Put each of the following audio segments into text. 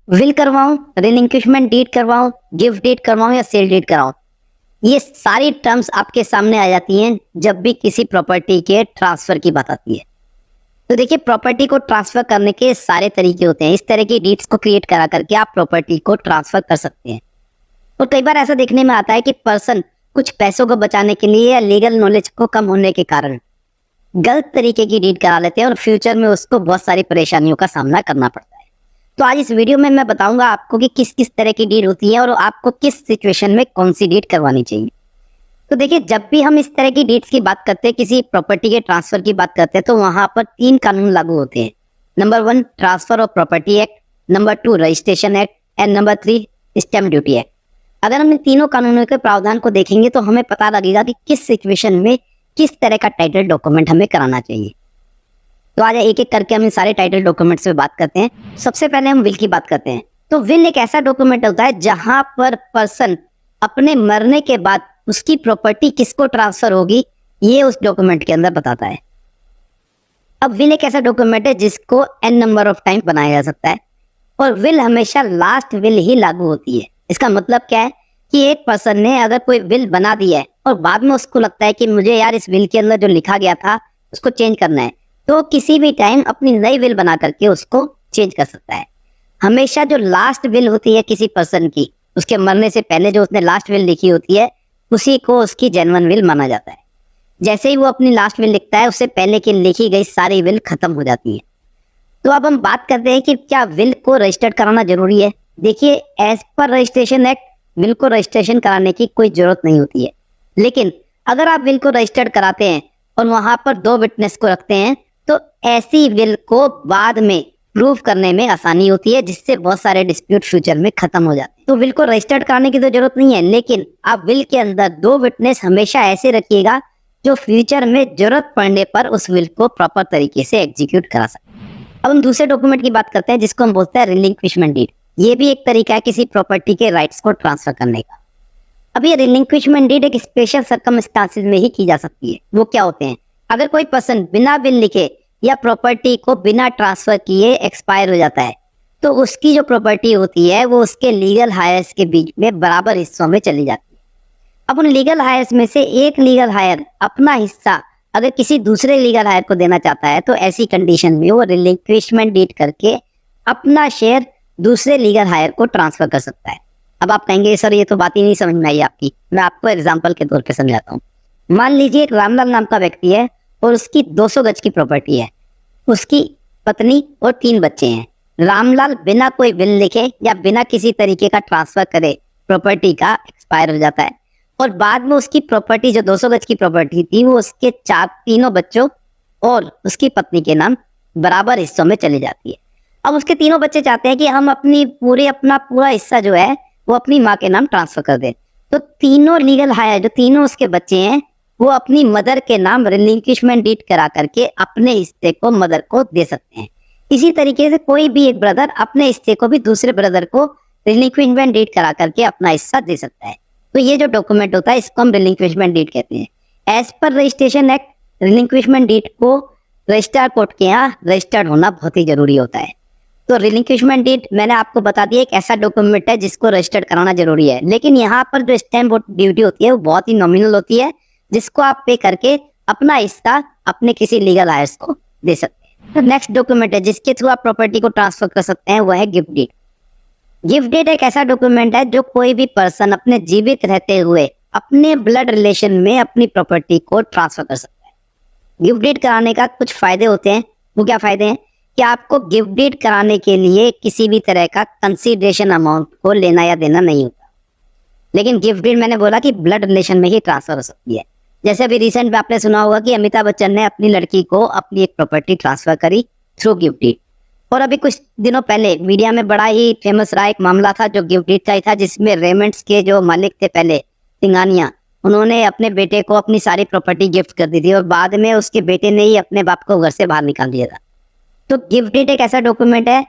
Will करवाऊं, रिलिंक्विशमेंट deed करवाऊं, gift deed करवाऊं या sale deed कराऊं, ये सारी टर्म्स आपके सामने आ जाती हैं जब भी किसी प्रॉपर्टी के ट्रांसफर की बात आती है। तो देखिए, प्रॉपर्टी को ट्रांसफर करने के सारे तरीके होते हैं। इस तरह की डीड्स को क्रिएट करा करके आप प्रॉपर्टी को ट्रांसफर कर सकते हैं। और कई बार ऐसा देखने में आता है कि पर्सन कुछ पैसों को बचाने के लिए या लीगल नॉलेज को कम होने के कारण गलत तरीके की डीड करा लेते हैं और फ्यूचर में उसको बहुत सारी परेशानियों का सामना करना पड़ता है। तो आज इस वीडियो में मैं बताऊंगा आपको कि किस किस तरह की डीड होती है और आपको किस सिचुएशन में कौन सी डीड करवानी चाहिए। तो देखिए, जब भी हम इस तरह की डीड्स की बात करते हैं, किसी प्रॉपर्टी के ट्रांसफर की बात करते हैं, तो वहां पर 3 कानून लागू होते हैं। Number 1 transfer of property act, number 2 registration act and number 3 stamp duty act. अगर हम इन तीनों कानूनों के प्रावधान को देखेंगे तो हमें पता लगेगा कि किस सिचुएशन में किस तरह का टाइटल डॉक्यूमेंट हमें कराना चाहिए। तो आज एक एक करके हम इन सारे टाइटल डॉक्यूमेंट्स पे बात करते हैं। सबसे पहले हम विल की बात करते हैं। तो विल एक ऐसा डॉक्यूमेंट होता है जहां पर पर्सन अपने मरने के बाद उसकी प्रॉपर्टी किसको ट्रांसफर होगी, ये उस डॉक्यूमेंट के अंदर बताता है। अब विल एक ऐसा डॉक्यूमेंट है जिसको n नंबर ऑफ टाइम बनाया जा सकता है और विल हमेशा लास्ट विल ही लागू होती है। इसका मतलब क्या है कि एक पर्सन ने अगर कोई विल बना दिया है और बाद में उसको लगता है कि मुझे यार इस विल के अंदर जो लिखा गया था उसको चेंज करना है, तो किसी भी टाइम अपनी नई विल बना करके उसको चेंज कर सकता है। हमेशा जो लास्ट विल होती है किसी पर्सन की, उसके मरने से पहले जो उसने लास्ट विल लिखी होती है, उसी को उसकी जेन्युइन विल माना जाता है। जैसे ही वो अपनी लास्ट विल लिखता है, उससे पहले की लिखी गई सारी विल खत्म हो जाती है। तो अब हम बात करते हैं कि क्या विल को रजिस्टर्ड कराना जरूरी है। देखिए, as per registration act will को रजिस्ट्रेशन कराने की कोई जरूरत नहीं होती है, लेकिन अगर आप विल को रजिस्टर्ड कराते हैं और वहां पर 2 विटनेस को रखते हैं तो ऐसी विल को बाद में प्रूव करने में आसानी होती है, जिससे बहुत सारे डिस्प्यूट फ्यूचर में खत्म हो जाते हैं। तो विल को रजिस्टर्ड कराने की तो जरूरत नहीं है, लेकिन आप विल के अंदर 2 विटनेस हमेशा ऐसे रखिएगा जो फ्यूचर में जरूरत पड़ने पर उस विल को प्रॉपर तरीके से एग्जीक्यूट करा सके। अब हम दूसरे डॉक्यूमेंट की बात करते हैं जिसको हम बोलते हैं रिलिंक्विशमेंट डीड। ये भी एक तरीका है किसी प्रॉपर्टी के राइट्स को ट्रांसफर करने का। अब ये रिलिंक्विशमेंट डीड एक स्पेशल सर्कमस्टांसेस में ही की जा सकती है। वो क्या होते हैं? अगर कोई पर्सन बिना विल लिखे या प्रॉपर्टी को बिना ट्रांसफर किए एक्सपायर हो जाता है, तो उसकी जो प्रॉपर्टी होती है वो उसके लीगल हायर्स के बीच में बराबर हिस्सों में चली जाती है। अब उन लीगल हायर्स में से एक लीगल हायर अपना हिस्सा अगर किसी दूसरे लीगल हायर को देना चाहता है, तो ऐसी कंडीशन में वो रिलिंक्विशमेंट डीड करके अपना शेयर दूसरे लीगल हायर को ट्रांसफर कर सकता है। अब आप कहेंगे सर ये तो बात ही नहीं समझ में आई आपकी। मैं आपको एग्जाम्पल के तौर पे समझाता हूँ। मान लीजिए एक रामलाल नाम का व्यक्ति है और उसकी 200 गज की प्रॉपर्टी है। उसकी पत्नी और 3 बच्चे हैं। रामलाल बिना कोई विल लिखे या बिना किसी तरीके का ट्रांसफर करे प्रॉपर्टी का एक्सपायर हो जाता है और बाद में उसकी प्रॉपर्टी जो 200 गज की प्रॉपर्टी थी वो उसके तीनों बच्चों और उसकी पत्नी के नाम बराबर हिस्सों में चली जाती है। अब उसके तीनों बच्चे चाहते हैं कि हम अपना पूरा हिस्सा जो है वो अपनी माँ के नाम ट्रांसफर कर दें। तो तीनों लीगल हायर जो तीनों उसके बच्चे हैं वो अपनी मदर के नाम रिलिंक्विशमेंट डीड करा करके अपने हिस्से को मदर को दे सकते हैं। इसी तरीके से कोई भी एक ब्रदर अपने हिस्से को भी दूसरे ब्रदर को रिलिंक्विशमेंट डीड करा करके अपना हिस्सा दे सकता है। तो ये जो डॉक्यूमेंट होता है इसको हम रिलिंक्विशमेंट डीड कहते हैं। As per registration act relinquishment deed को रजिस्ट्रार कोर्ट के यहाँ रजिस्टर्ड होना बहुत ही जरूरी होता है। तो रिलिंक्विशमेंट डीड मैंने आपको बता दिया एक ऐसा डॉक्यूमेंट है जिसको रजिस्टर्ड कराना जरूरी है, लेकिन यहाँ पर जो स्टैम्प ड्यूटी होती है वो बहुत ही नॉमिनल होती है, जिसको आप पे करके अपना हिस्सा अपने किसी लीगल हायर्स को दे सकते हैं। तो नेक्स्ट डॉक्यूमेंट है जिसके थ्रू आप प्रॉपर्टी को ट्रांसफर कर सकते हैं, वो है गिफ्ट डीड। गिफ्ट डीड एक ऐसा डॉक्यूमेंट है जो कोई भी पर्सन अपने जीवित रहते हुए अपने ब्लड रिलेशन में अपनी प्रॉपर्टी को ट्रांसफर कर सकता है। गिफ्ट डीड कराने का कुछ फायदे होते हैं। वो क्या फायदे हैं कि आपको गिफ्ट डीड कराने के लिए किसी भी तरह का कंसीडरेशन अमाउंट को लेना या देना नहीं होता, लेकिन गिफ्ट डीड मैंने बोला कि ब्लड रिलेशन में ही ट्रांसफर हो सकती है। जैसे अभी रिसेंट में आपने सुना होगा कि अमिताभ बच्चन ने अपनी लड़की को अपनी एक प्रॉपर्टी ट्रांसफर करी थ्रू गिफ्ट डीड। और अभी कुछ दिनों पहले मीडिया में बड़ा ही फेमस रहा एक मामला था जो गिफ्ट डीड का ही था, जिसमें रेमंड्स के जो मालिक थे पहले सिंघानिया, उन्होंने अपने बेटे को अपनी सारी प्रॉपर्टी गिफ्ट कर दी थी और बाद में उसके बेटे ने ही अपने बाप को घर से बाहर निकाल दिया था। तो गिफ्ट डीड एक ऐसा डॉक्यूमेंट है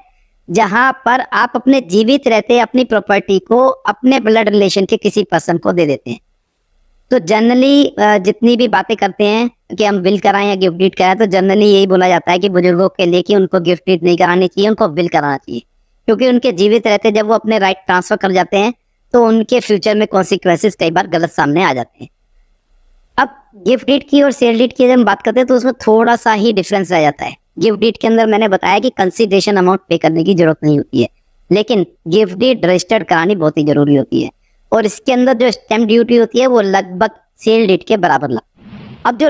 जहां पर आप अपने जीवित रहते अपनी प्रॉपर्टी को अपने ब्लड रिलेशन के किसी पर्सन को दे देते हैं। तो जनरली जितनी भी बातें करते हैं कि हम विल कराएं या गिफ्ट डीड कराएं, तो जनरली यही बोला जाता है कि बुजुर्गों के लिए कि उनको गिफ्ट डीड नहीं करानी चाहिए, उनको विल कराना चाहिए। क्योंकि उनके जीवित रहते जब वो अपने राइट ट्रांसफर कर जाते हैं तो उनके फ्यूचर में कॉन्सिक्वेंसेस कई बार गलत सामने आ जाते हैं। अब गिफ्ट डीड की और सेल डीड की जब हम बात करते हैं तो उसमें थोड़ा सा ही डिफरेंस रह जाता है। गिफ्ट डीड के अंदर मैंने बताया कि कंसिडरेशन अमाउंट पे करने की जरूरत नहीं होती है, लेकिन गिफ्ट डीड रजिस्टर्ड करानी बहुत ही जरूरी होती है और इसके अंदर जो स्टैम्प ड्यूटी होती है वो लगभग सेल डीड के बराबर लगती है। अब जो